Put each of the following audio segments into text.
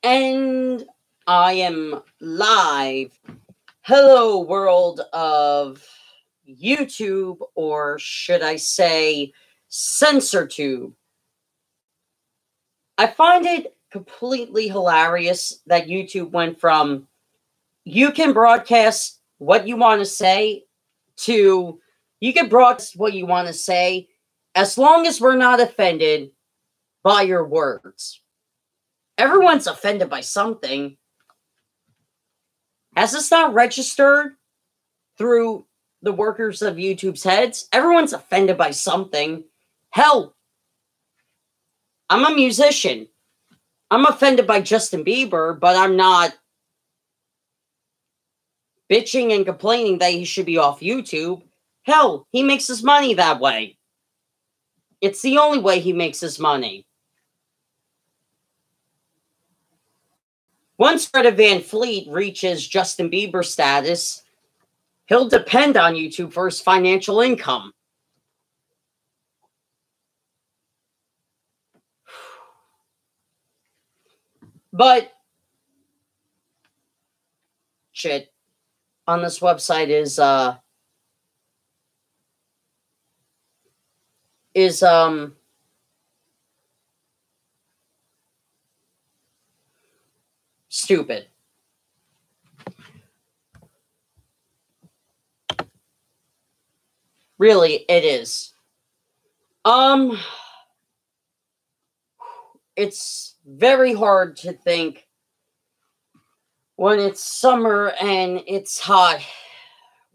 And I am live. Hello, world of YouTube, or should I say CensorTube. I find it completely hilarious that YouTube went from you can broadcast what you want to say to you can broadcast what you want to say as long as we're not offended by your words. Everyone's offended by something. Has this not registered through the workers of YouTube's heads? Everyone's offended by something. Hell, I'm a musician. I'm offended by Justin Bieber, but I'm not bitching and complaining that he should be off YouTube. Hell, he makes his money that way. It's the only way he makes his money. Once Greta Van Fleet reaches Justin Bieber status, he'll depend on YouTube for his financial income. But shit on this website is stupid. Really, it is. It's very hard to think when it's summer and it's hot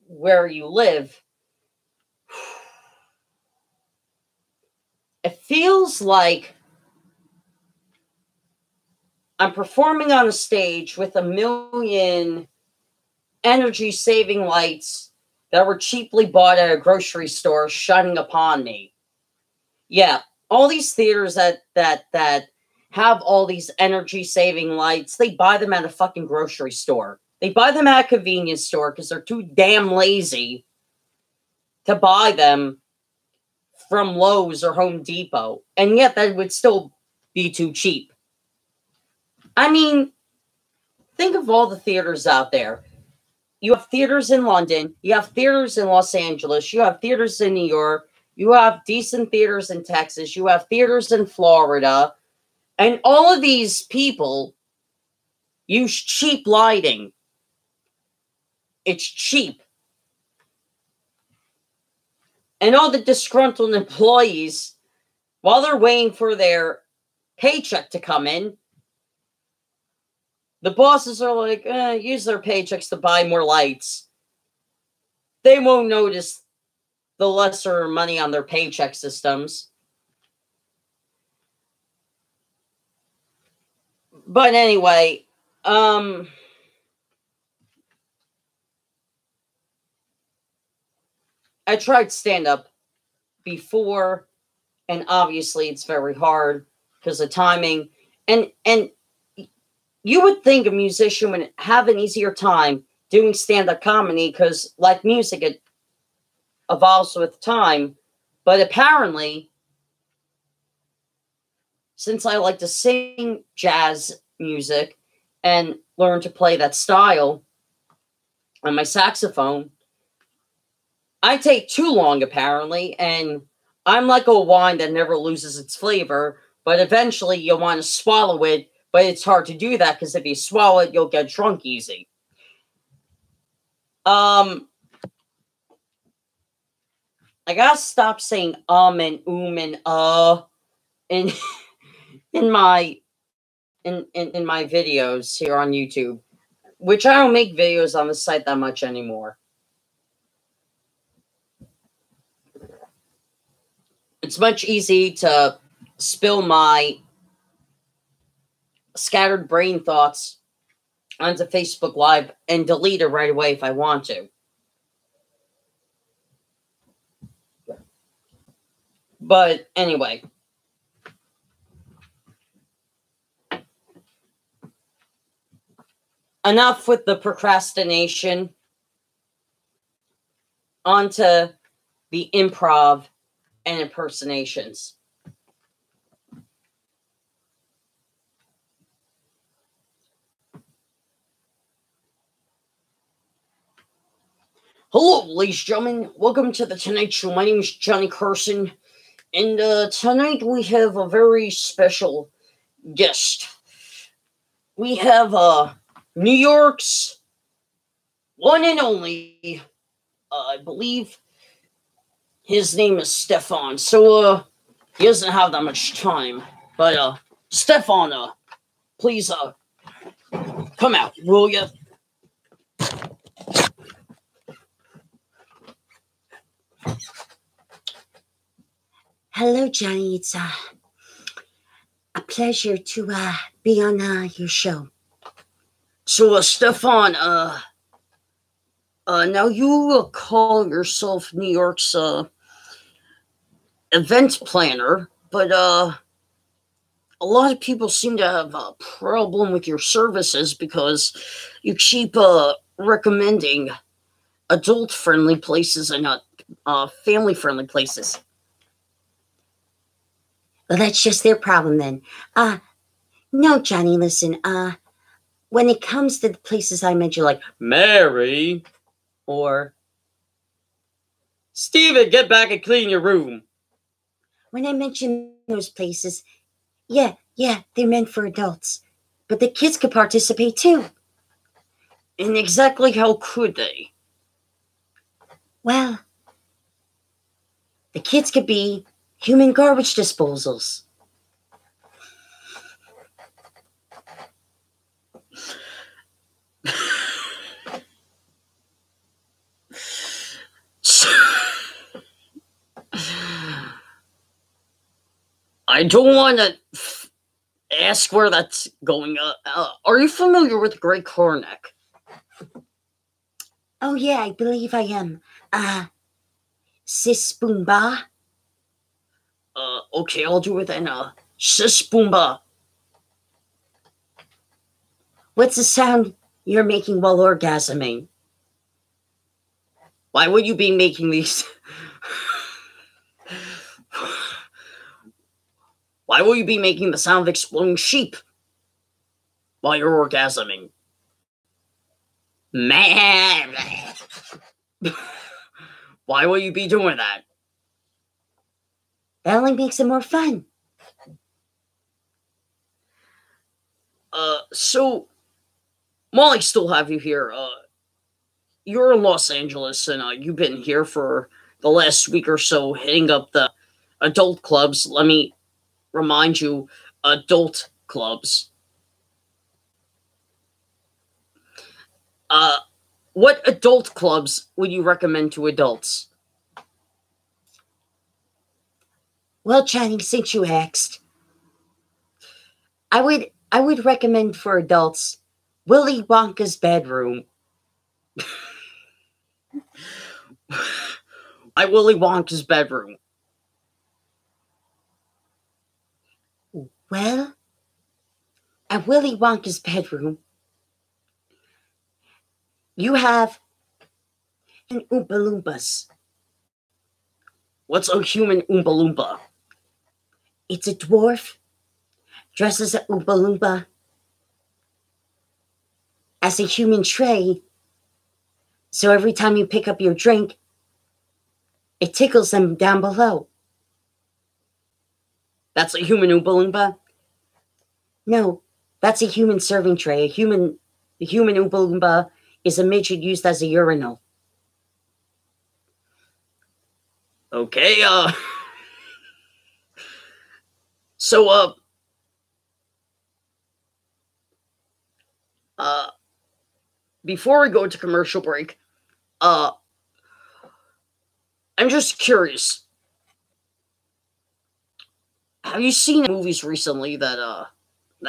where you live. It feels like I'm performing on a stage with a million energy-saving lights that were cheaply bought at a grocery store shining upon me. Yeah, all these theaters that have all these energy-saving lights, they buy them at a fucking grocery store. They buy them at a convenience store because they're too damn lazy to buy them from Lowe's or Home Depot. And yet that would still be too cheap. I mean, think of all the theaters out there. You have theaters in London. You have theaters in Los Angeles. You have theaters in New York. You have decent theaters in Texas. You have theaters in Florida. And all of these people use cheap lighting. It's cheap. And all the disgruntled employees, while they're waiting for their paycheck to come in, the bosses are like, use their paychecks to buy more lights. They won't notice the lesser money on their paycheck systems. But anyway, I tried stand-up before, and obviously it's very hard because of timing. And you would think a musician would have an easier time doing stand-up comedy because, like music, it evolves with time. But apparently, since I like to sing jazz music and learn to play that style on my saxophone, I take too long, apparently, and I'm like a wine that never loses its flavor, but eventually you'll want to swallow it. But it's hard to do that because if you swallow it, you'll get drunk easy. I gotta stop saying and and in my videos here on YouTube, which I don't make videos on the site that much anymore. It's much easier to spill my scattered brain thoughts onto Facebook Live and delete it right away if I want to. But anyway. Enough with the procrastination. Onto the improv and impersonations. Hello, ladies and gentlemen. Welcome to the Tonight Show. My name is Johnny Carson, and tonight we have a very special guest. We have New York's one and only, I believe his name is Stefan. So he doesn't have that much time, but Stefan, please come out, will you? Hello, Johnny. It's a pleasure to be on your show. So, Stefan, now you call yourself New York's event planner, but a lot of people seem to have a problem with your services because you keep recommending adult-friendly places and not family-friendly places. Well, that's just their problem then. No, Johnny, listen, when it comes to the places I mentioned, like Mary, or Steven, get back and clean your room. When I mention those places, yeah, they're meant for adults. But the kids could participate too. And exactly how could they? Well, the kids could be human garbage disposals. I don't want to ask where that's going. Are you familiar with Greg Cornick? Oh, yeah, I believe I am. Sis Boomba. Okay, I'll do it then. Sis Boomba. What's the sound you're making while orgasming? Why would you be making these? Why will you be making the sound of exploding sheep while you're orgasming? Man! Why will you be doing that? That only makes it more fun. So, while I still have you here, you're in Los Angeles, and you've been here for the last week or so hitting up the adult clubs. Let me remind you, adult clubs. What adult clubs would you recommend to adults? Well, Johnny, since you asked, I would recommend for adults Willy Wonka's bedroom. Why Willy Wonka's bedroom? Well, at Willy Wonka's bedroom, you have an Oompa Loompas. What's a human Oompa Loompa? It's a dwarf dressed as an Oompa Loompa, as a human tray. So every time you pick up your drink, it tickles them down below. That's a human Oompa Loompa? No, that's a human serving tray. The human Oompa Loompa is a midget used as a urinal. Okay, so, before we go to commercial break, I'm just curious. Have you seen movies recently that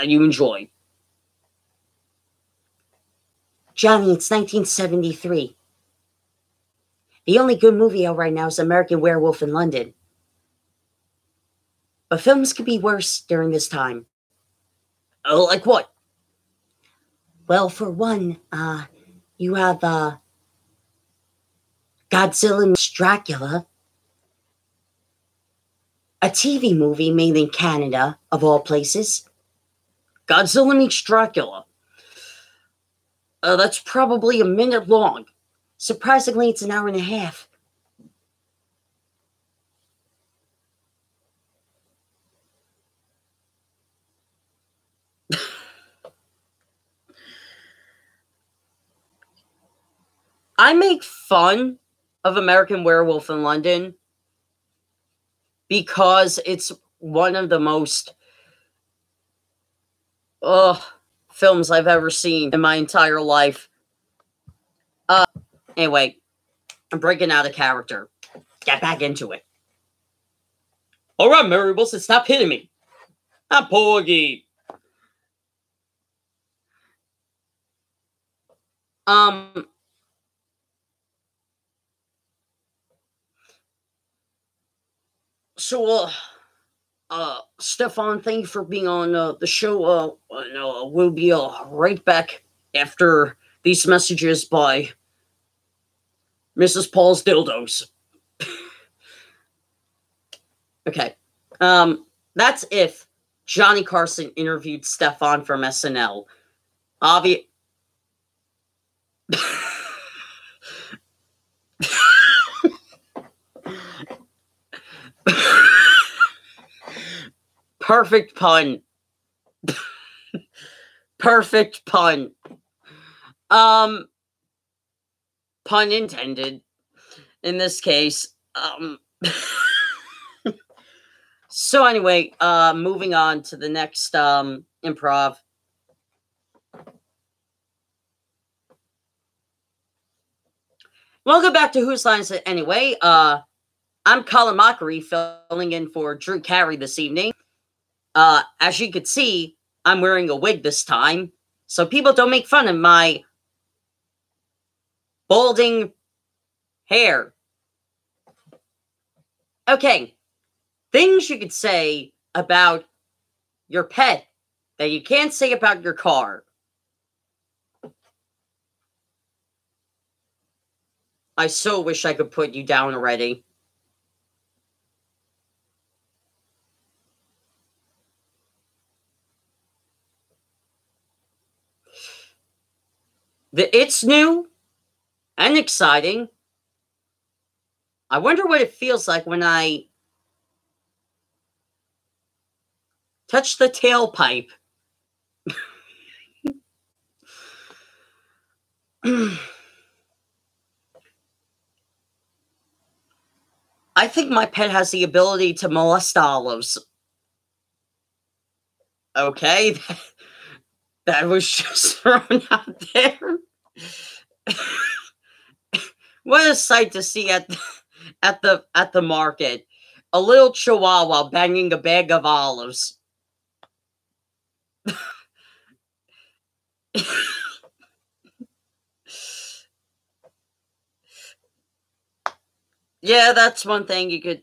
you enjoy? Johnny, it's 1973. The only good movie out right now is American Werewolf in London. But films could be worse during this time. Oh, like what? Well, for one, you have Godzilla meets Dracula, a TV movie made in Canada, of all places. Godzilla meets Dracula. That's probably a minute long. Surprisingly, it's an hour and a half. I make fun of American Werewolf in London because it's one of the most films I've ever seen in my entire life. Anyway, I'm breaking out of character. Get back into it. All right, Mary Wilson, stop hitting me. I'm Porgy. So, Stefan, thank you for being on the show. We'll be right back after these messages by Mrs. Paul's Dildos. Okay. That's if Johnny Carson interviewed Stefan from SNL. Perfect pun. Perfect pun. Pun intended in this case. So anyway, moving on to the next improv. Welcome back to Whose Line Is It Anyway? I'm Colin Mockery, filling in for Drew Carey this evening. As you could see, I'm wearing a wig this time, so people don't make fun of my balding hair. Okay, things you could say about your pet that you can't say about your car. I so wish I could put you down already. It's new and exciting. I wonder what it feels like when I touch the tailpipe. I think my pet has the ability to molest olives. Okay, that was just thrown out there. What a sight to see at the market. A little chihuahua banging a bag of olives. Yeah, that's one thing you could.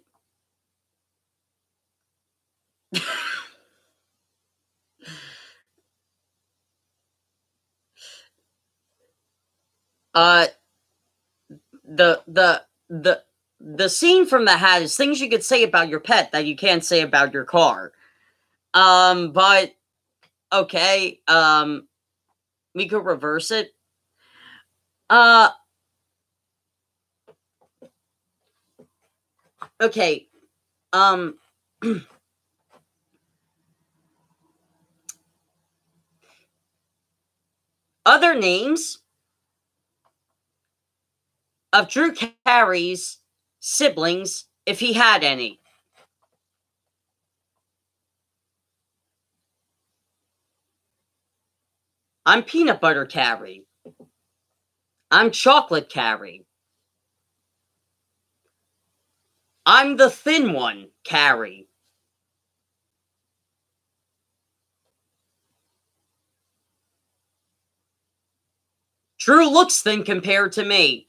The scene from the hat is things you could say about your pet that you can't say about your car. But okay, we could reverse it. Okay, other names of Drew Carey's siblings, if he had any. I'm Peanut Butter Carey. I'm Chocolate Carey. I'm the thin one, Carey. Drew looks thin compared to me.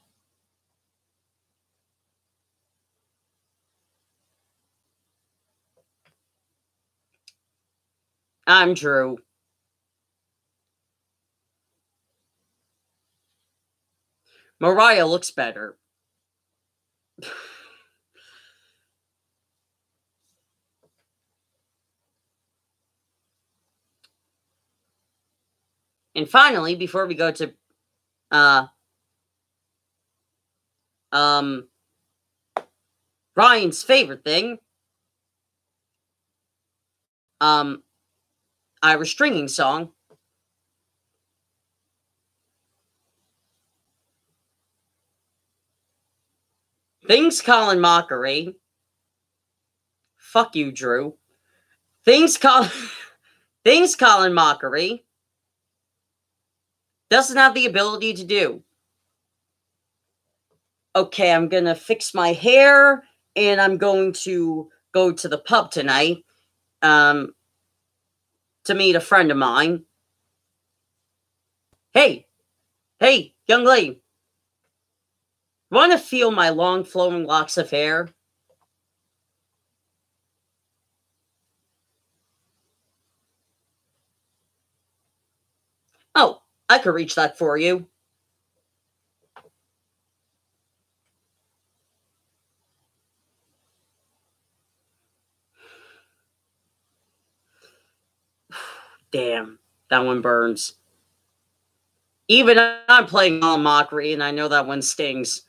I'm Drew. Mariah looks better. And finally, before we go to Ryan's favorite thing, Irish stringing song. Things Colin Mockery. Fuck you, Drew. Things Colin Mockery doesn't have the ability to do. Okay, I'm gonna fix my hair and I'm going to go to the pub tonight to meet a friend of mine. Hey, young lady. Want to feel my long flowing locks of hair? Oh, I could reach that for you. Damn, that one burns. Even I'm playing all mockery, and I know that one stings.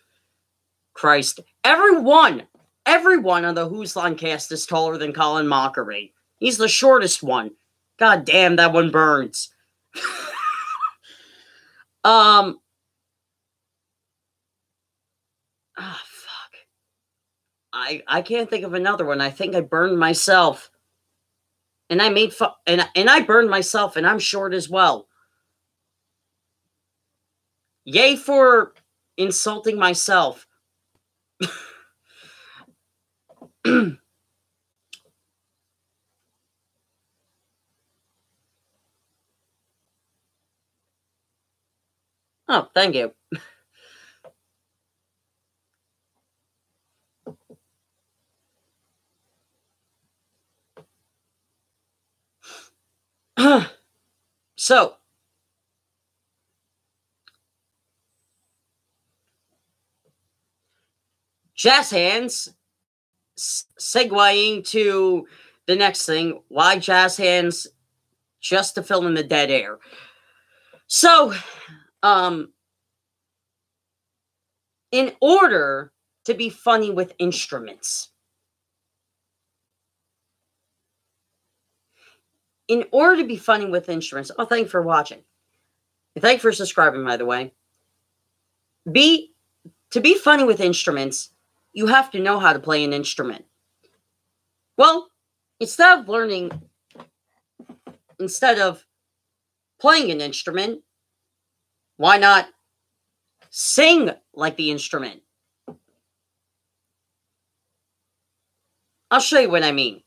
Christ. Everyone on the Who's Line cast is taller than Colin Mockery. He's the shortest one. God damn, that one burns. Oh, fuck. I can't think of another one. I think I burned myself. And I made fun, and I burned myself, and I'm short as well. Yay for insulting myself. Oh, thank you. So, jazz hands, segueing to the next thing. Why jazz hands? Just to fill in the dead air. So, in order to be funny with instruments, oh, thank you for watching. Thank you for subscribing, by the way. To be funny with instruments, you have to know how to play an instrument. Well, instead of playing an instrument, why not sing like the instrument? I'll show you what I mean.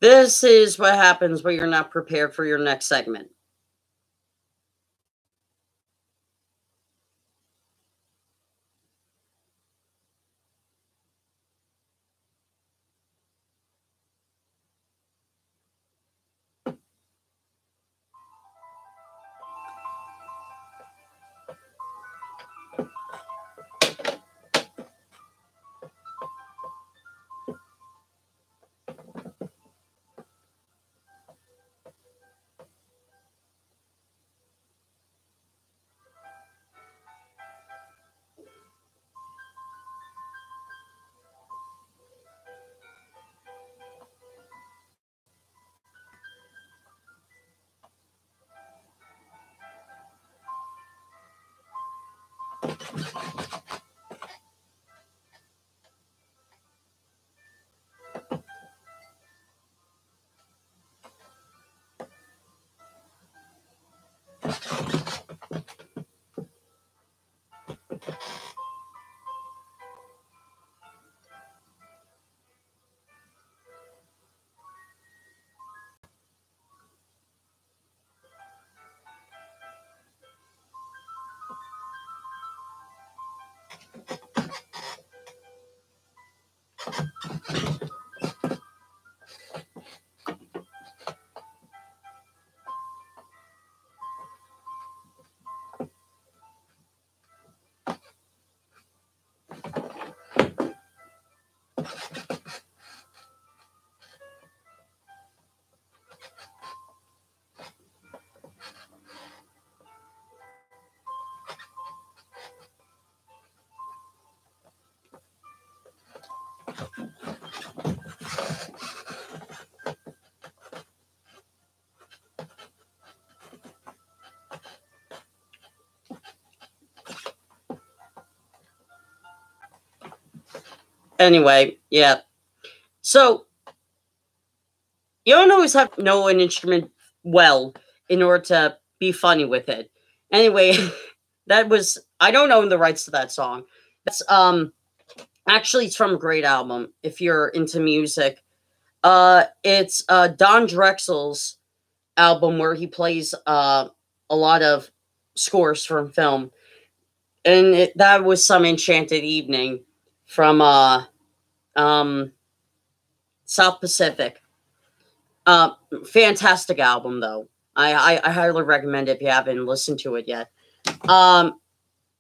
This is what happens when you're not prepared for your next segment. Anyway, yeah. So you don't always have to know an instrument well in order to be funny with it. Anyway, that was, I don't own the rights to that song. That's actually it's from a great album if you're into music. It's Don Drexel's album where he plays a lot of scores from film. And that was Some Enchanted Evening from South Pacific. Fantastic album though. I highly recommend it if you haven't listened to it yet.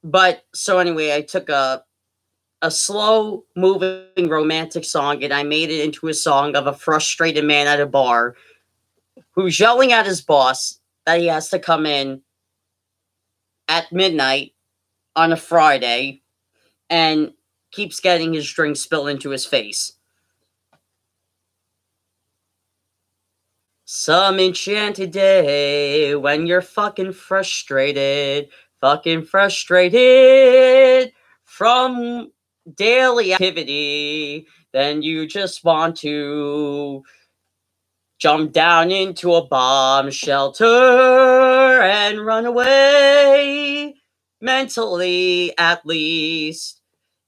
But so anyway, I took a slow moving romantic song and I made it into a song of a frustrated man at a bar who's yelling at his boss that he has to come in at midnight on a Friday and keeps getting his drink spilled into his face. Some enchanted day when you're fucking frustrated from daily activity, then you just want to jump down into a bomb shelter and run away. Mentally, at least.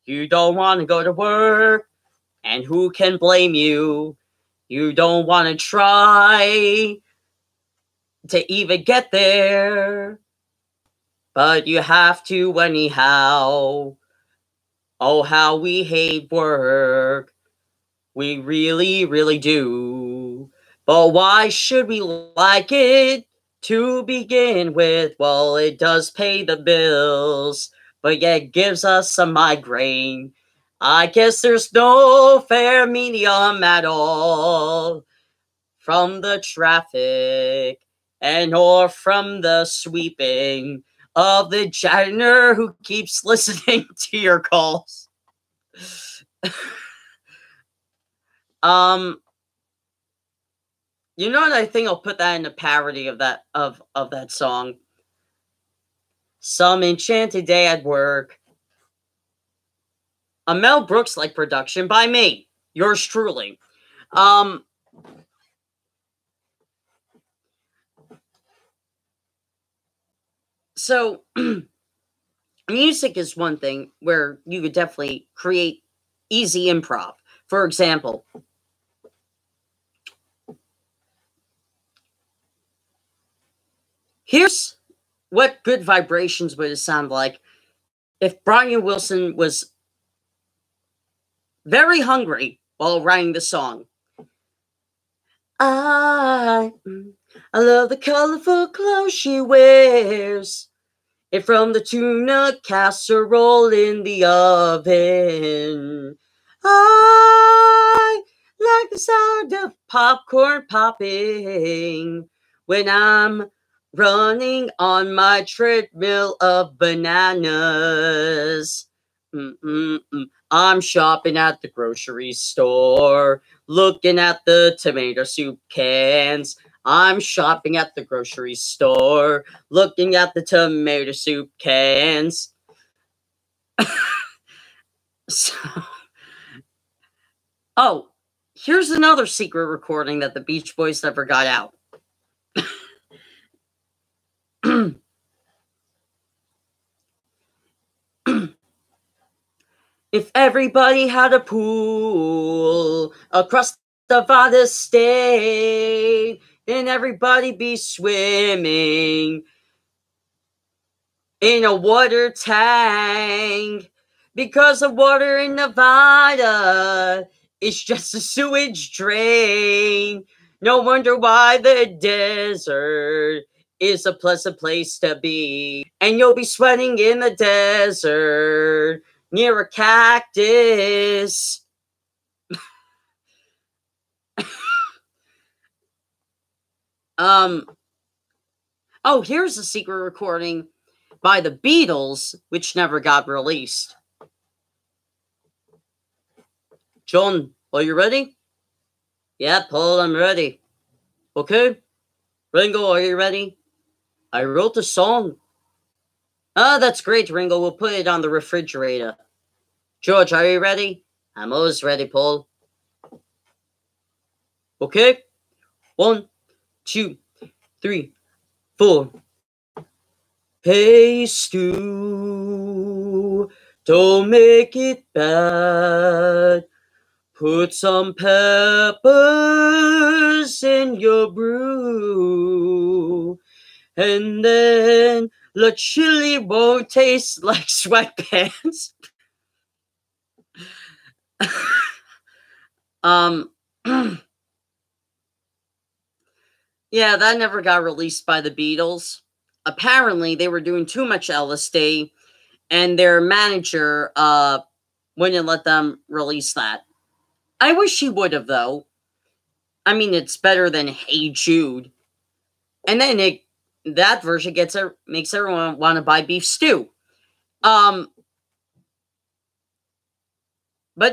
You don't want to go to work, and who can blame you? You don't want to try to even get there, but you have to anyhow. Oh, how we hate work. We really, really do. But why should we like it to begin with? Well, it does pay the bills, but yet gives us a migraine. I guess there's no fair medium at all from the traffic and or from the sweeping of the janitor who keeps listening to your calls. You know what? I think I'll put that in a parody of that of that song. Some enchanted day at work. A Mel Brooks-like production by me, yours truly. So music is one thing where you could definitely create easy improv. For example, here's what Good Vibrations would sound like if Brian Wilson was very hungry while writing the song. I love the colorful clothes she wears. And from the tuna casserole in the oven. I like the sound of popcorn popping when I'm running on my treadmill of bananas. I'm shopping at the grocery store, looking at the tomato soup cans. I'm shopping at the grocery store, looking at the tomato soup cans. So, oh, here's another secret recording that the Beach Boys never got out. If everybody had a pool across the Nevada state, then everybody be swimming in a water tank. Because the water in Nevada is just a sewage drain. No wonder why the desert is a pleasant place to be. And you'll be sweating in the desert near a cactus. Oh, here's a secret recording by the Beatles, which never got released. John, are you ready? Yeah, Paul, I'm ready. Okay. Ringo, are you ready? I wrote the song. Ah, that's great, Ringo. We'll put it on the refrigerator. George, are you ready? I'm always ready, Paul. Okay. 1, 2, 3, 4. Hey, Stu, don't make it bad. Put some peppers in your brew. And then the chili won't taste like sweatpants. Yeah, that never got released by the Beatles. Apparently, they were doing too much LSD, and their manager wouldn't let them release that. I wish he would have, though. I mean, it's better than Hey Jude. And then that version makes everyone want to buy beef stew. But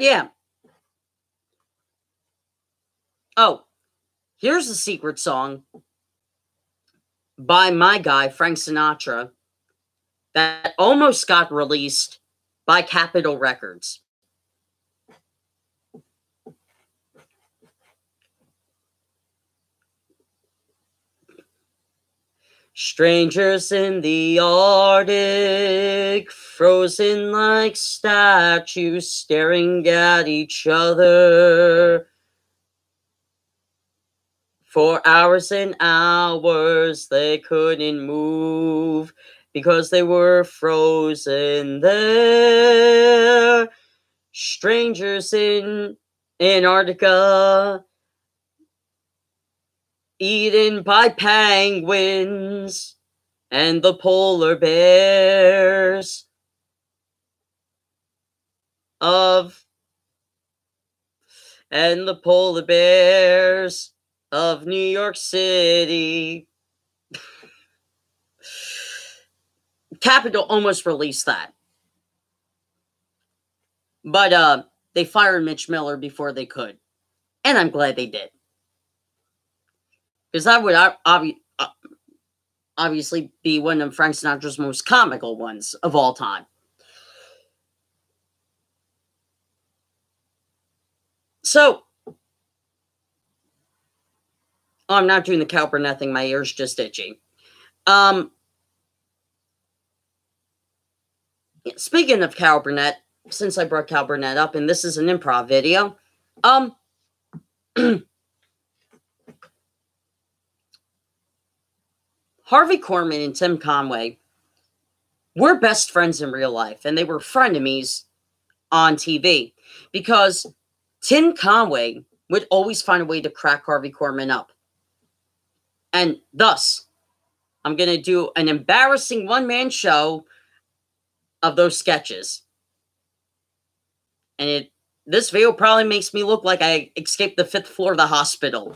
yeah. Oh, here's a secret song by my guy, Frank Sinatra, that almost got released by Capitol Records. Strangers in the Arctic, frozen like statues, staring at each other. For hours and hours they couldn't move because they were frozen there. Strangers in Antarctica, eaten by penguins and the polar bears of New York City. Capitol almost released that. But they fired Mitch Miller before they could. And I'm glad they did. Because that would obviously be one of Frank Sinatra's most comical ones of all time. So, I'm not doing the Cal Burnett thing. My ear's just itchy. Speaking of Cal Burnett, since I brought Cal Burnett up, and this is an improv video, Harvey Korman and Tim Conway were best friends in real life, and they were frenemies on TV because Tim Conway would always find a way to crack Harvey Korman up. And thus, I'm going to do an embarrassing one-man show of those sketches. And this video probably makes me look like I escaped the 5th floor of the hospital.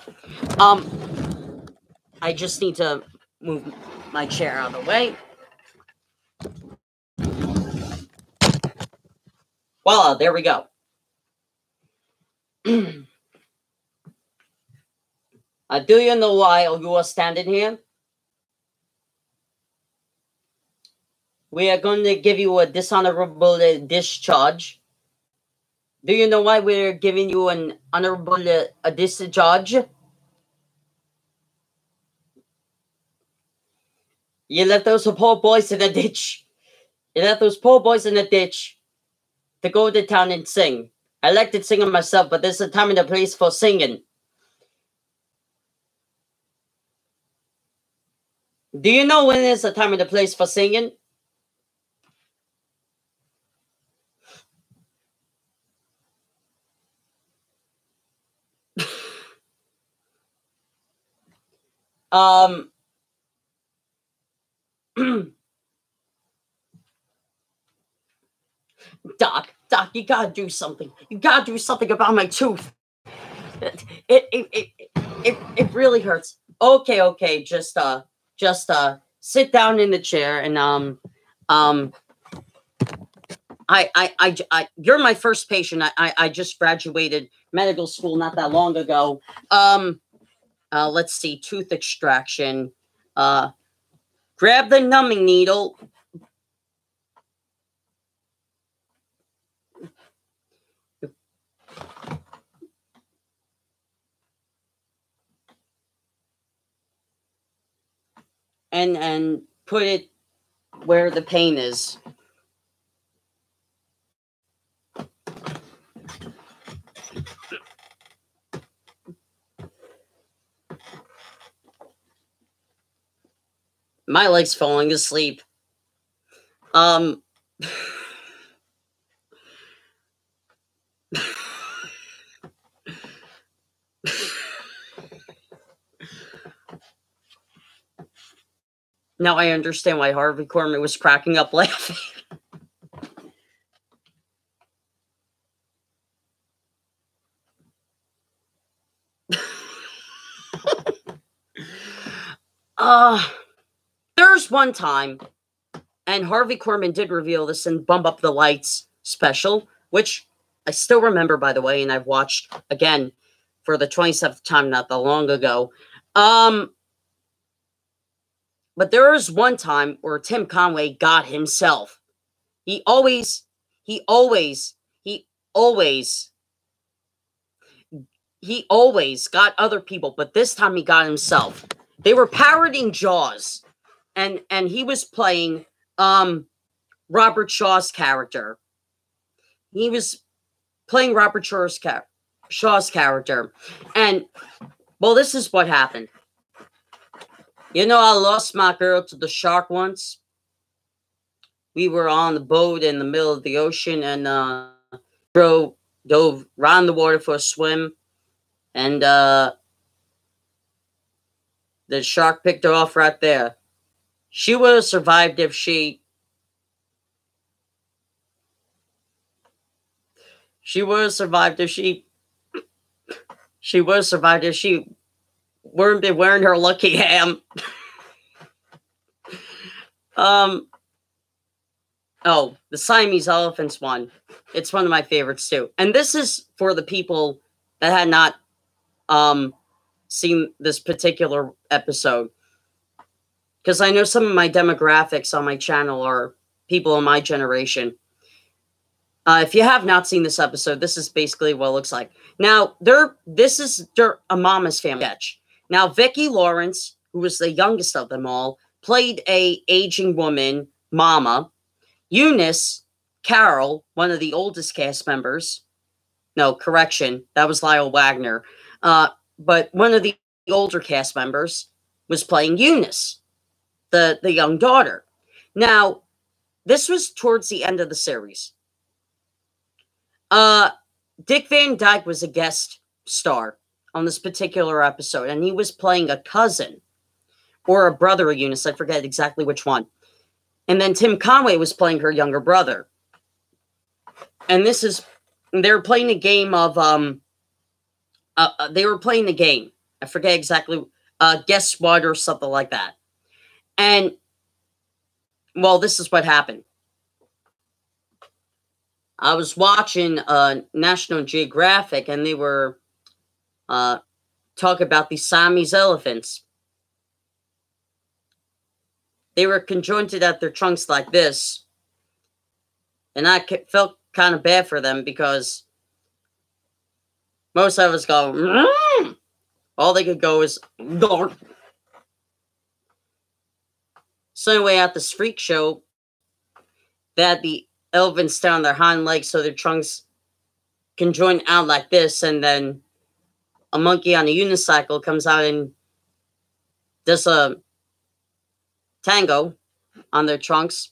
I just need to move my chair out of the way. Voila, there we go. Do you know why you are standing here? We are going to give you a dishonorable discharge. Do you know why we're giving you an honorable discharge? You left those poor boys in the ditch. You left those poor boys in the ditch to go to town and sing. I like to sing myself, but there's a time and a place for singing. Do you know when there's a time and a place for singing? Um, Doc, you gotta do something. You gotta do something about my tooth. It really hurts. Okay. Just sit down in the chair and you're my first patient. I just graduated medical school not that long ago. Let's see, tooth extraction. Grab the numbing needle. And put it where the pain is. My leg's falling asleep. Now I understand why Harvey Korman was cracking up laughing. There's one time, and Harvey Korman did reveal this in Bump Up the Lights special, which I still remember, by the way, and I've watched again for the 27th time not that long ago. But there was one time where Tim Conway got himself. He always got other people, but this time he got himself. They were parodying Jaws, and he was playing Robert Shaw's character. He was playing Robert Shaw's character. And, well, this is what happened. You know, I lost my girl to the shark once. We were on the boat in the middle of the ocean, and dove right in the water for a swim. And the shark picked her off right there. She would have survived if she weren't been wearing her lucky ham. Oh, the Siamese elephants one. It's one of my favorites too. And this is for the people that had not seen this particular episode. Because I know some of my demographics on my channel are people in my generation. If you have not seen this episode, this is basically what it looks like. Now, this is a Mama's Family sketch. Now, Vicki Lawrence, who was the youngest of them all, played a aging woman, Mama. Eunice Carroll, one of the oldest cast members. No, correction, that was Lyle Wagner. But one of the older cast members was playing Eunice, the young daughter. Now, this was towards the end of the series. Dick Van Dyke was a guest star on this particular episode, and he was playing a cousin or a brother of Eunice. I forget exactly which one. And then Tim Conway was playing her younger brother. And they were playing a game of, they were playing the game. I forget exactly, Guess What or something like that. And, well, this is what happened. I was watching National Geographic, and they were talking about the Siamese elephants. They were conjointed at their trunks like this. And I felt kind of bad for them because most of us go, mm! All they could go is, Dork. So anyway, at this freak show, they had the elephants down their hind legs so their trunks can join out like this, and then a monkey on a unicycle comes out and does a tango on their trunks.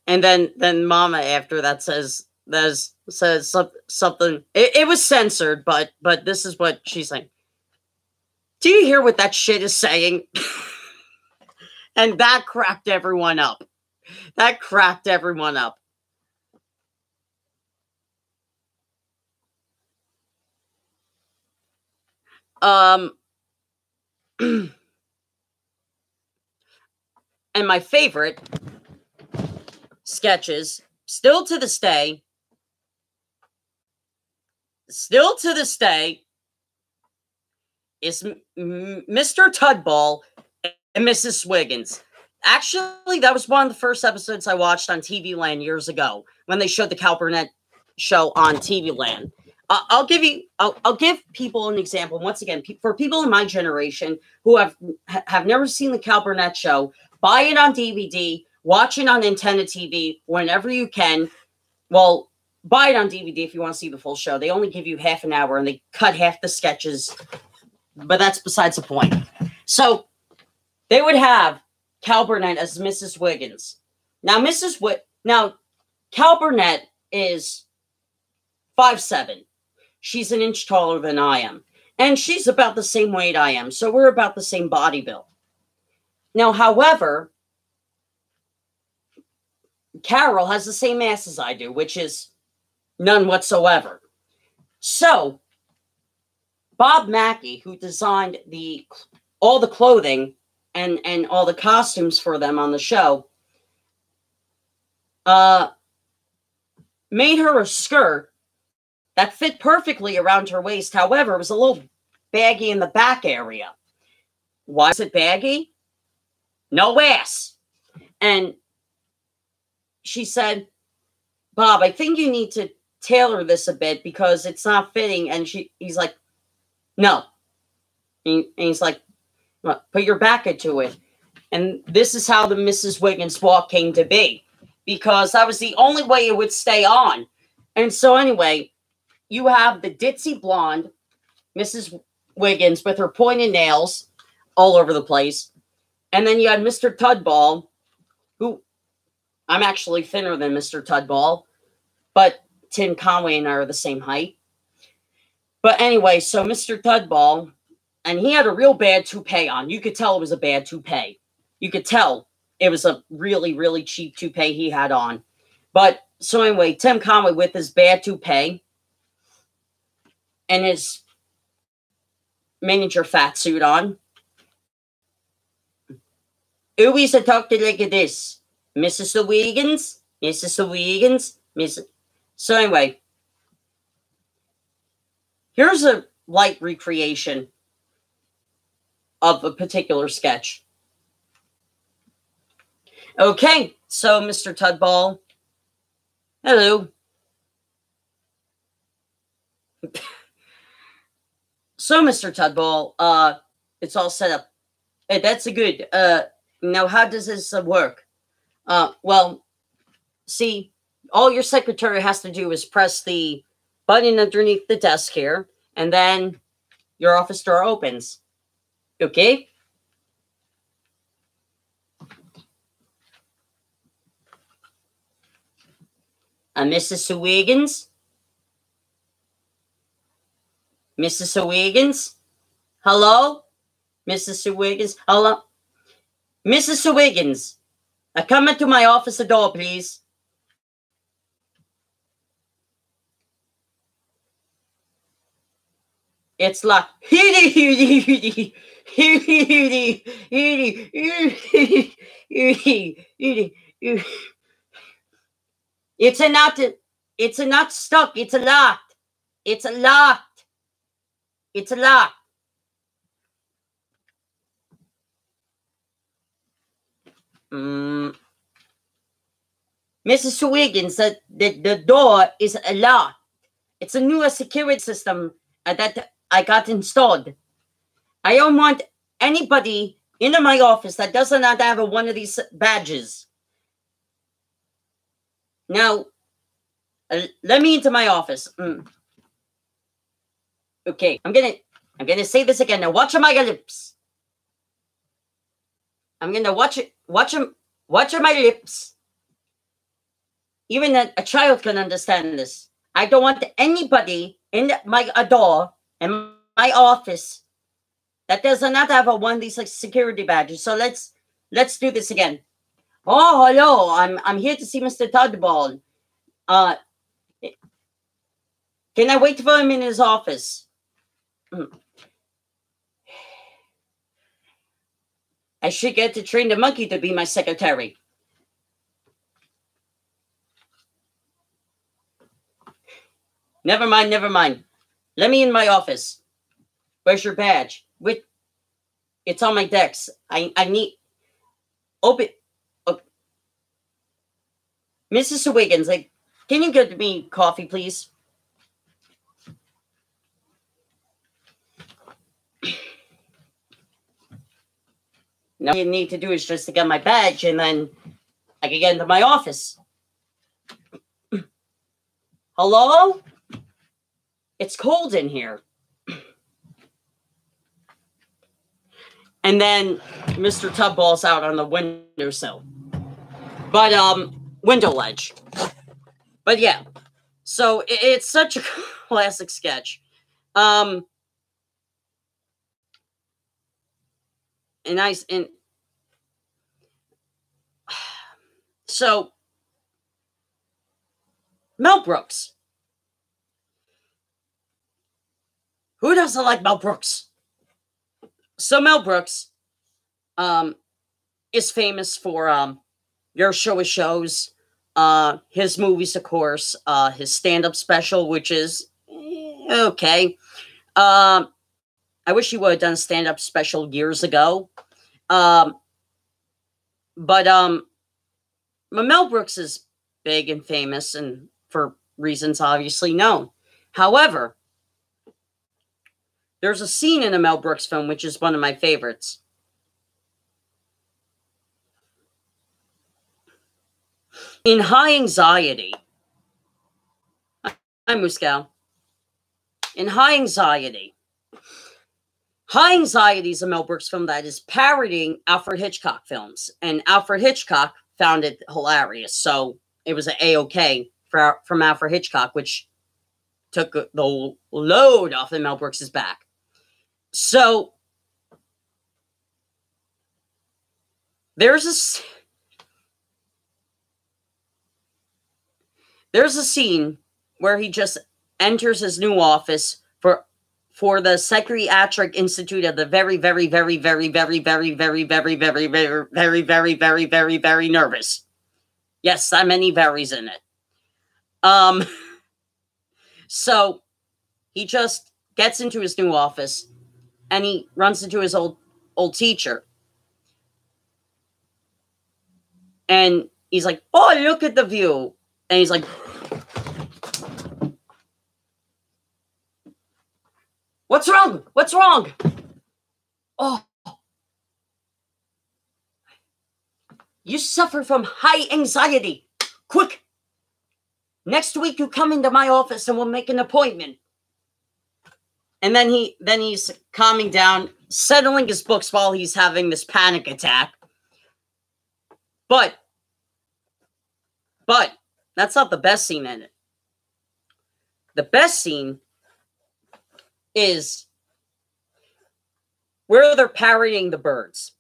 And then Mama after that says, that says something. It was censored, but this is what she's saying. Do you hear what that shit is saying? And that cracked everyone up. That cracked everyone up. And my favorite sketches, still to this day, is Mr. Tudball and Mrs. Swiggins. Actually, that was one of the first episodes I watched on TV Land years ago when they showed the Cal Burnett show on TV Land. I'll give people an example. Once again, for people in my generation who have never seen the Cal Burnett show, buy it on DVD, watch it on Antenna TV whenever you can. Well, buy it on DVD if you want to see the full show. They only give you half an hour and they cut half the sketches, but that's besides the point. So they would have Cal Burnett as Mrs. Wiggins. Now, Cal Burnett is 5'7". She's an inch taller than I am. And she's about the same weight I am. So we're about the same body build. Now, however, Carol has the same ass as I do, which is none whatsoever. So Bob Mackey, who designed all the clothing and all the costumes for them on the show, made her a skirt that fit perfectly around her waist. However, it was a little baggy in the back area. Why is it baggy? No ass. And she said, Bob, I think you need to tailor this a bit because it's not fitting. And he's like, no. And he's like, well, put your back into it. And this is how the Mrs. Wiggins walk came to be, because that was the only way it would stay on. And so anyway, you have the ditzy blonde Mrs. Wiggins with her pointed nails all over the place. And then you had Mr. Tudball, who I'm actually thinner than Mr. Tudball, but Tim Conway and I are the same height. But anyway, so Mr. Tudball, and he had a real bad toupee on. You could tell it was a bad toupee. You could tell it was a really, really cheap toupee he had on. But so anyway, Tim Conway with his bad toupee and his miniature fat suit on. Always talk to like this. Mrs. Wiggins, Mrs. Wiggins, Mrs. So anyway, here's a light recreation of a particular sketch. Okay, so Mr. Tudball, hello. So Mr. Tudball, it's all set up. Hey, that's a good. Now, how does this work? Well, see, all your secretary has to do is press the button underneath the desk here, and then your office door opens. Okay? Mrs. Wiggins? Mrs. Wiggins? Hello? Mrs. Wiggins? Hello? Mrs. Wiggins, come into my office door, please. It's locked. It's not stuck. It's locked. It's locked. It's locked. Mrs. Wiggins, the door is locked. It's a new security system that I got installed. I don't want anybody in my office that does not have one of these badges. Now, let me into my office. Okay, I'm gonna say this again. Now, watch my lips. I'm gonna watch my lips. Even a child can understand this. I don't want anybody in a door in my office that does not have one of these like security badges. So let's do this again. Oh, hello. I'm here to see Mr. Tudball. Can I wait for him in his office? I should get to train the monkey to be my secretary. Never mind, never mind. Let me in my office. Where's your badge? It's on my desk. I need... Open... Mrs. Wiggins, can you get me coffee, please? Now all you need to do is just to get my badge, and then I can get into my office. Hello? It's cold in here. And then Mr. Tubball's out on the windowsill. But, window ledge. But yeah. So it's such a classic sketch. And so Mel Brooks. Who doesn't like Mel Brooks? So Mel Brooks is famous for Your Show is Shows, his movies, of course, his stand-up special, which is okay. I wish he would have done a stand-up special years ago. But Mel Brooks is big and famous, and for reasons obviously known. However, there's a scene in a Mel Brooks film which is one of my favorites. In High Anxiety. Hi, Muscow. In High Anxiety. High Anxiety is a Mel Brooks film that is parodying Alfred Hitchcock films. And Alfred Hitchcock found it hilarious. So it was an A-OK from Alfred Hitchcock, which took the load off of Mel Brooks' back. So there's a scene where he just enters his new office for the Psychiatric Institute of the very, very, very, very, very, very, very, very, very, very, very, very, very, very, very nervous. Yes, that many varies in it. So he just gets into his new office and he runs into his old teacher. And he's like, "Oh, look at the view." And he's like, "What's wrong? What's wrong?" "Oh, you suffer from high anxiety. Quick, next week you come into my office and we'll make an appointment." And then he's calming down, settling his books while he's having this panic attack. But that's not the best scene in it. The best scene is where they're parodying the birds.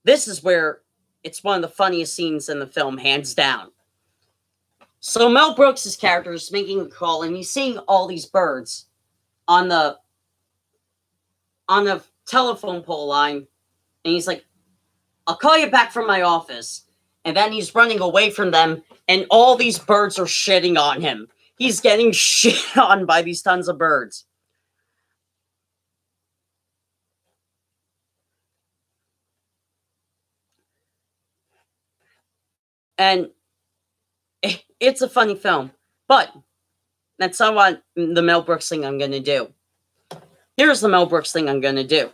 This is where it's one of the funniest scenes in the film, hands down. So Mel Brooks' character is making a call, and he's seeing all these birds on the telephone pole line, and he's like, "I'll call you back from my office." And then he's running away from them, and all these birds are shitting on him. He's getting shit on by these tons of birds. And it's a funny film, but that's not what the Mel Brooks thing I'm going to do. Here's the Mel Brooks thing I'm going to do.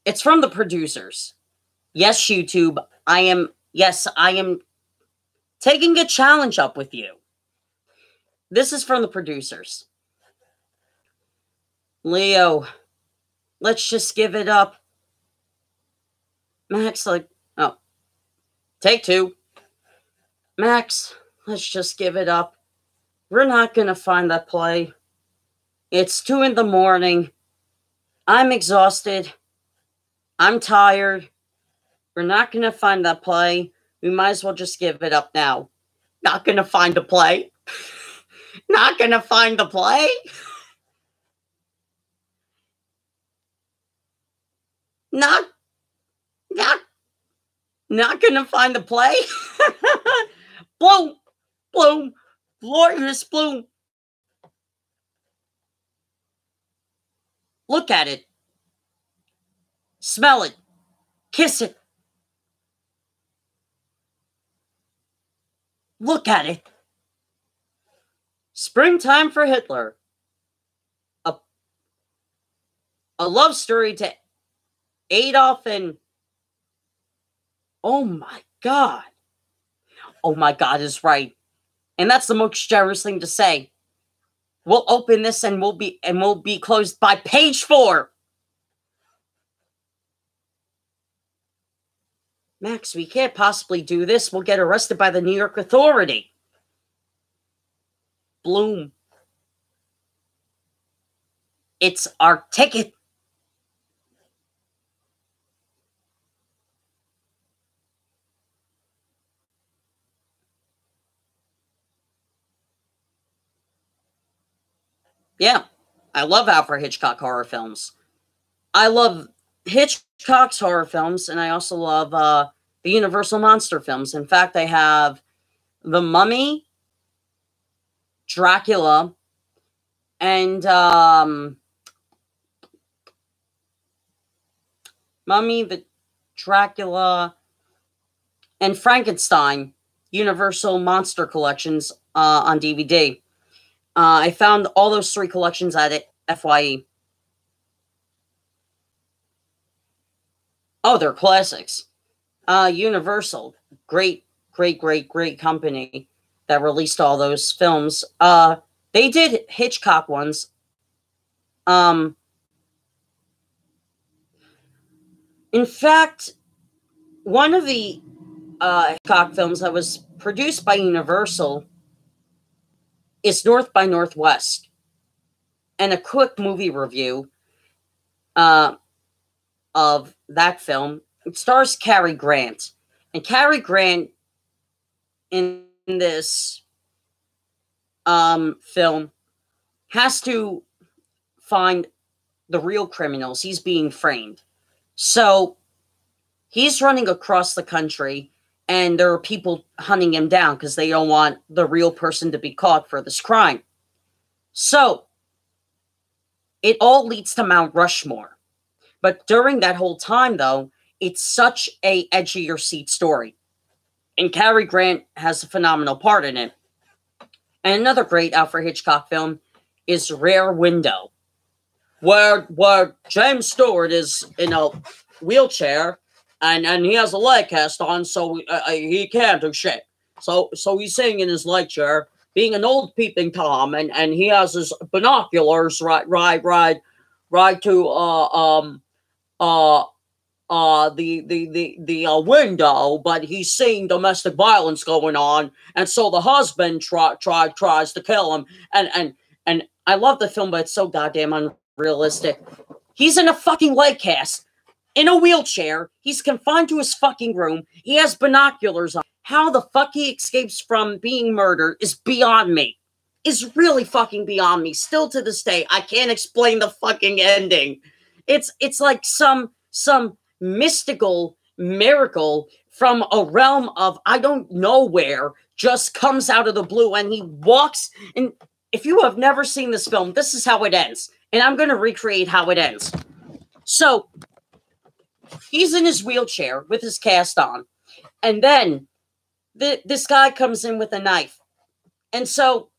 It's from the producers. Yes, YouTube, I am taking a challenge up with you. This is from the producers. "Leo, let's just give it up." Max, oh. Take two. Max, let's just give it up. We're not going to find that play. It's 2 in the morning. I'm exhausted. I'm tired. We're not going to find that play. We might as well just give it up now. Not going to find a play. Not going to find the play. Not going to find the play. Bloom, bloom, glorious bloom. Look at it. Smell it. Kiss it. Look at it. Springtime for Hitler. A love story to Adolf and... Oh my God. Oh my God is right. And that's the most generous thing to say. We'll open this and we'll be closed by page 4. Max, we can't possibly do this. We'll get arrested by the New York Authority. Bloom. It's our ticket. Yeah, I love Alfred Hitchcock horror films. I love Hitchcock's horror films, and I also love the Universal monster films. In fact, I have The Mummy, Dracula, and Mummy, the Dracula, and Frankenstein Universal Monster Collections on DVD. I found all those 3 collections at FYE. Oh, they're classics. Universal, great company that released all those films. They did Hitchcock ones. In fact, one of the Hitchcock films that was produced by Universal is North by Northwest. And a quick movie review of that film. It stars Cary Grant. And Cary Grant in this film has to find the real criminals. He's being framed. So he's running across the country, and there are people hunting him down because they don't want the real person to be caught for this crime. So it all leads to Mount Rushmore. But during that whole time, though, it's such a edge-of-your-seat story. And Cary Grant has a phenomenal part in it. And another great Alfred Hitchcock film is Rear Window, where James Stewart is in a wheelchair, and he has a leg cast on, so he can't do shit. So he's sitting in his leg chair, being an old peeping Tom, and he has his binoculars right to the window, but he's seeing domestic violence going on, and so the husband tries to kill him, and I love the film, but it's so goddamn unrealistic. He's in a fucking leg cast, in a wheelchair. He's confined to his fucking room. He has binoculars on. How the fuck he escapes from being murdered is beyond me. Is really fucking beyond me. Still to this day, I can't explain the fucking ending. It's like some mystical miracle from a realm of I don't know where just comes out of the blue, and he walks. And if you have never seen this film, this is how it ends. And I'm going to recreate how it ends. So he's in his wheelchair with his cast on. And then this guy comes in with a knife. And so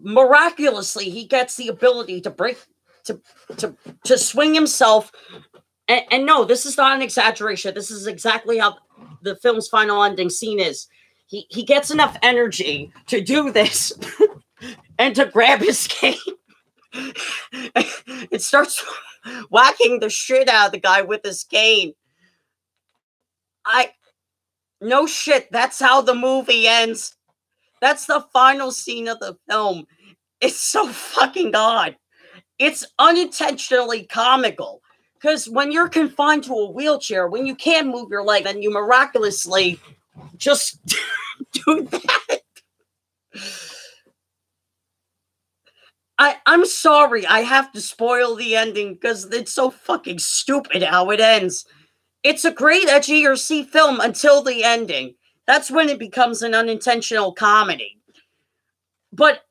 miraculously, he gets the ability to break, to swing himself. And no, this is not an exaggeration. This is exactly how the film's final ending scene is. He gets enough energy to do this and to grab his cane. It starts whacking the shit out of the guy with his cane. No shit, that's how the movie ends. That's the final scene of the film. It's so fucking odd. It's unintentionally comical. Because when you're confined to a wheelchair, when you can't move your leg, and you miraculously just do that. I'm sorry, I have to spoil the ending because it's so fucking stupid how it ends. It's a great edge of your seat film until the ending. That's when it becomes an unintentional comedy. But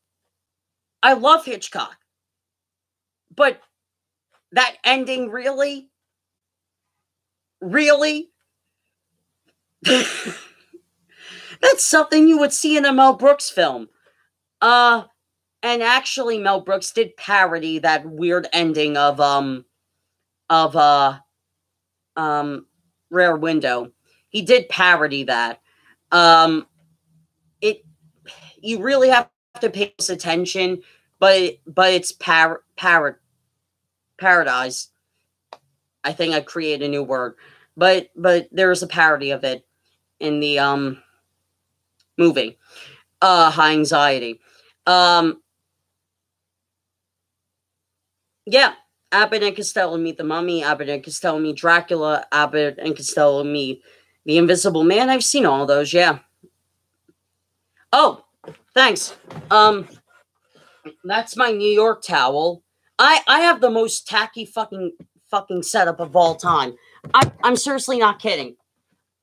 I love Hitchcock. But that ending, really? Really? That's something you would see in a Mel Brooks film. And actually Mel Brooks did parody that weird ending of Rare Window. He did parody that. It you really have to pay close attention, but it's paradise. I think I created a new word, but there's a parody of it in the movie, High Anxiety. Yeah, Abbott and Costello meet the Mummy. Abbott and Costello meet Dracula. Abbott and Costello meet the Invisible Man. I've seen all those. Yeah. Oh, thanks. That's my New York towel. I have the most tacky fucking setup of all time. I'm seriously not kidding.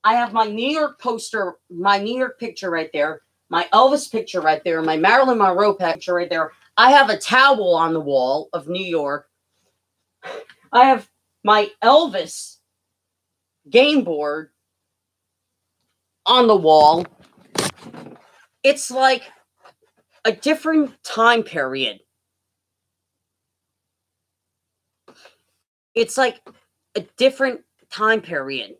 I have my New York poster, my New York picture right there, my Elvis picture right there, my Marilyn Monroe picture right there. I have a towel on the wall of New York. I have my Elvis game board on the wall. It's like a different time period. It's like a different time period.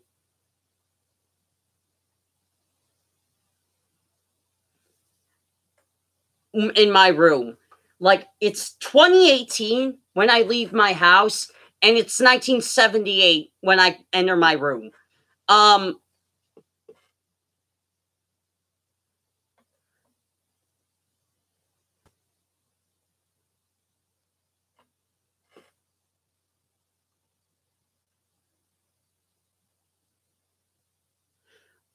In my room. Like, it's 2018 when I leave my house, and it's 1978 when I enter my room.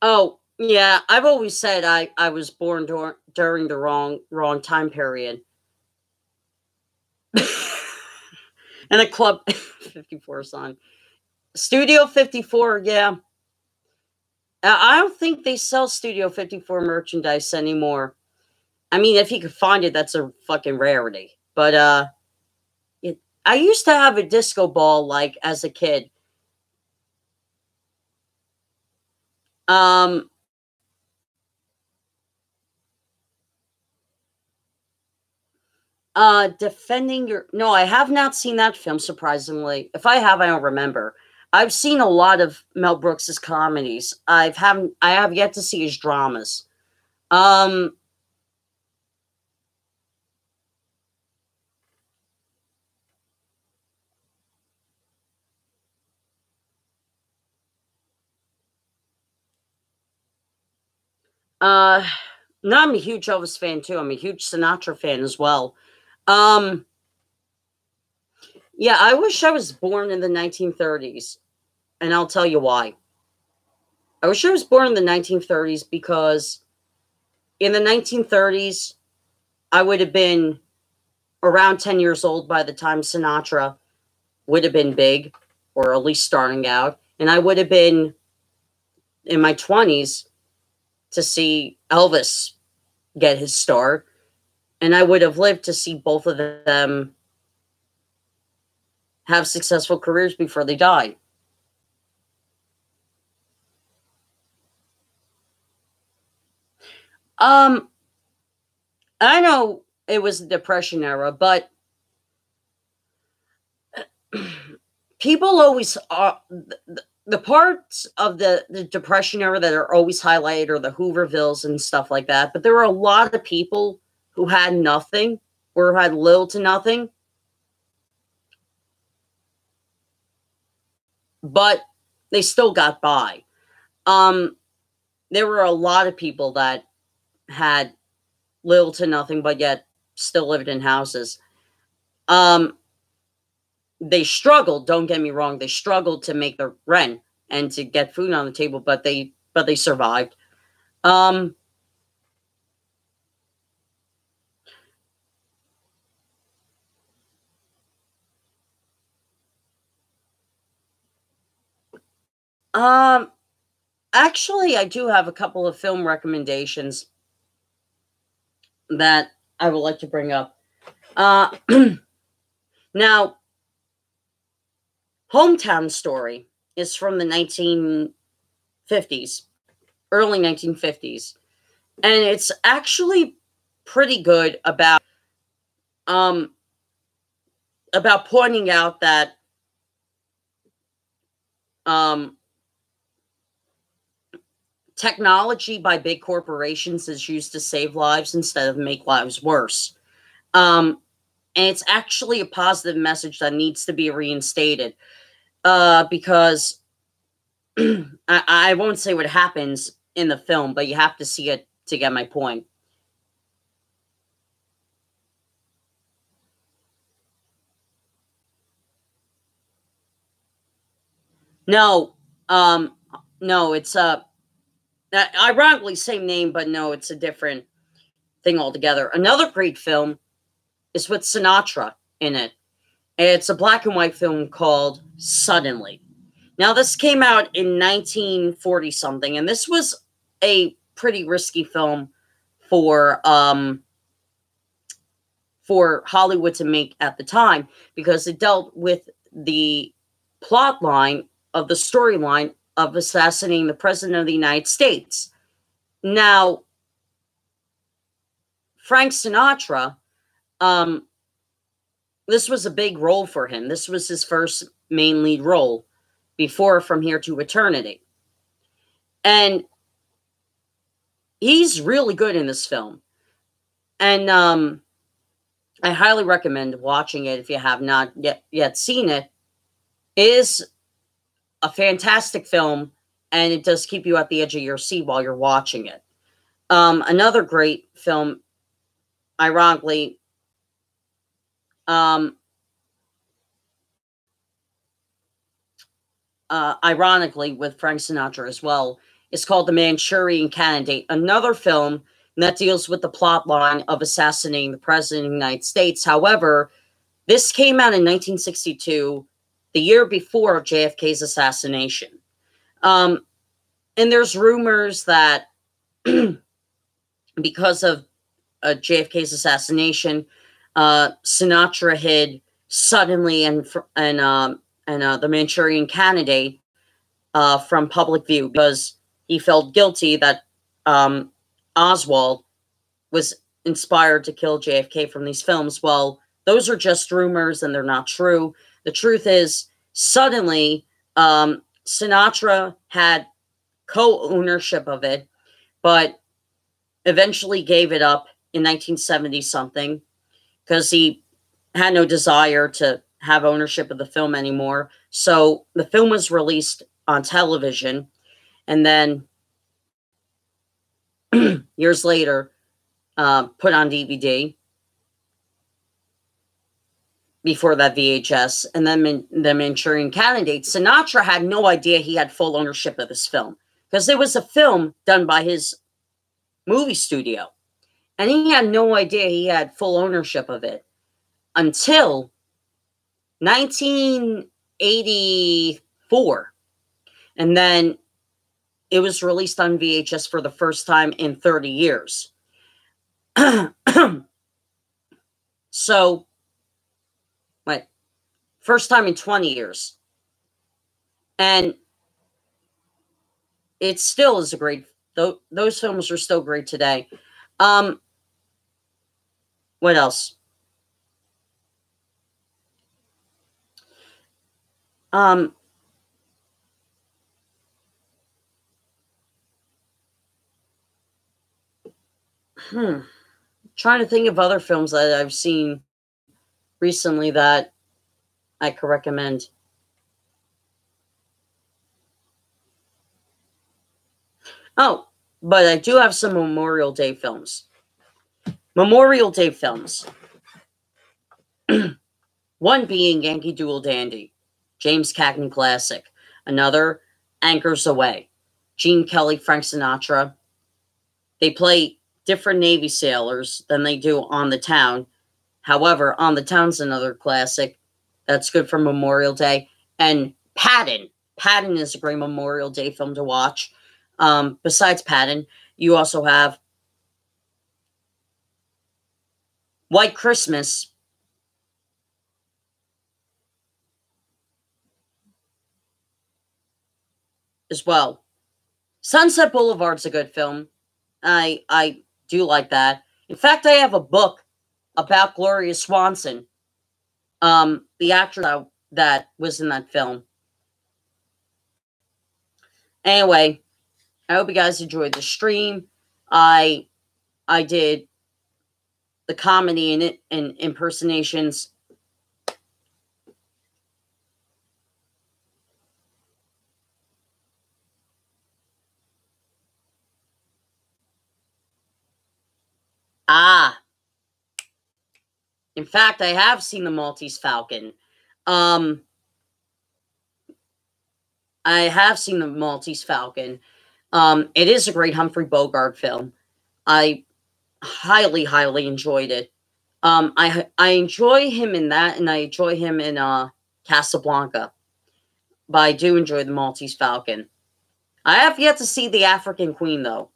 Oh, yeah, I've always said I was born during the wrong time period. And a Club 54 song. Studio 54, yeah. I don't think they sell Studio 54 merchandise anymore. I mean, if you could find it, that's a fucking rarity. But I used to have a disco ball, like, as a kid. Defending Your... No, I have not seen that film, surprisingly. If I have, I don't remember. I've seen a lot of Mel Brooks's comedies. I have yet to see his dramas. No, I'm a huge Elvis fan too. I'm a huge Sinatra fan as well. Yeah, I wish I was born in the 1930s, and I'll tell you why. I wish I was born in the 1930s because in the 1930s, I would have been around 10 years old by the time Sinatra would have been big, or at least starting out, and I would have been in my 20s to see Elvis get his start, and I would have lived to see both of them have successful careers before they died. I know it was the Depression era, but people always are... The parts of the Depression era that are always highlighted are the Hoovervilles and stuff like that. But there were a lot of people who had nothing or had little to nothing. But they still got by. there were a lot of people that had little to nothing, but yet still lived in houses. They struggled, don't get me wrong, they struggled to make their rent and to get food on the table, but they survived. Um um Actually, I do have a couple of film recommendations that I would like to bring up. Uh Now, Hometown Story is from the 1950s, early 1950s, and it's actually pretty good um about pointing out that um technology by big corporations is used to save lives instead of make lives worse. Um and it's actually a positive message that needs to be reinstated, because I won't say what happens in the film, but you have to see it to get my point. No, no, it's ironically same name, but no, it's a different thing altogether. Another great film is with Sinatra in it. It's a black and white film called Suddenly. Now, this came out in 1940 something, and this was a pretty risky film for Hollywood to make at the time, because it dealt with the plot line of the storyline of assassinating the president of the United States. Now, Frank Sinatra, um, this was a big role for him. This was his first main lead role before From Here to Eternity. And he's really good in this film. And I highly recommend watching it if you have not yet seen it. It is a fantastic film, and it does keep you at the edge of your seat while you're watching it. Another great film, ironically, with Frank Sinatra as well, is called The Manchurian Candidate, another film that deals with the plot line of assassinating the president of the United States. However, this came out in 1962, the year before JFK's assassination. And there's rumors that because of JFK's assassination, Sinatra hid Suddenly and The Manchurian Candidate from public view, because he felt guilty that Oswald was inspired to kill JFK from these films. Well, those are just rumors and they're not true. The truth is, Suddenly, Sinatra had co-ownership of it, but eventually gave it up in 1970 something because he had no desire to have ownership of the film anymore. So the film was released on television, and then years later, put on DVD before that VHS, and then The Manchurian Candidate. Sinatra had no idea he had full ownership of this film, because it was a film done by his movie studio, and he had no idea he had full ownership of it until 1984. And then it was released on VHS for the first time in 30 years. So, what? First time in 20 years. And it still is a great, those films are still great today. What else? Trying to think of other films that I've seen recently that I could recommend. Oh, but I do have some Memorial Day films. Memorial Day films. One being Yankee Doodle Dandy, James Cagney classic. Another, Anchors Away, Gene Kelly, Frank Sinatra. They play different Navy sailors than they do On the Town. However, On the Town's another classic that's good for Memorial Day. And Patton. Patton is a great Memorial Day film to watch. Besides Patton, you also have White Christmas. As well. Sunset Boulevard's a good film. I do like that. In fact, I have a book about Gloria Swanson, the actress that was in that film. Anyway, I hope you guys enjoyed the stream. I did the comedy in it and impersonations. In fact, I have seen the Maltese Falcon. I have seen the Maltese Falcon. It is a great Humphrey Bogart film. I highly, highly enjoyed it. I enjoy him in that, and I enjoy him in Casablanca. But I do enjoy the Maltese Falcon. I have yet to see The African Queen, though.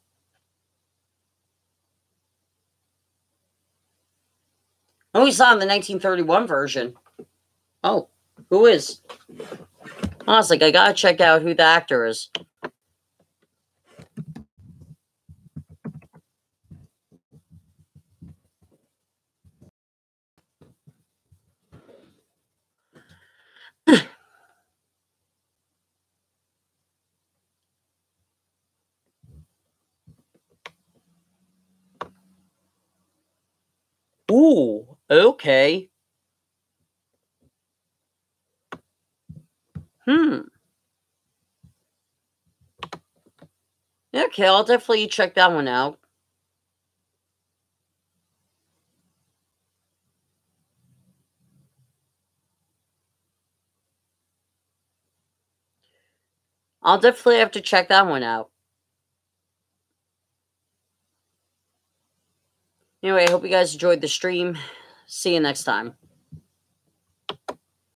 Oh, we saw in the 1931 version. Oh, who is? I was like, I gotta check out who the actor is. Ooh, okay. Okay, I'll definitely check that one out. I'll definitely have to check that one out. Anyway, I hope you guys enjoyed the stream. See you next time.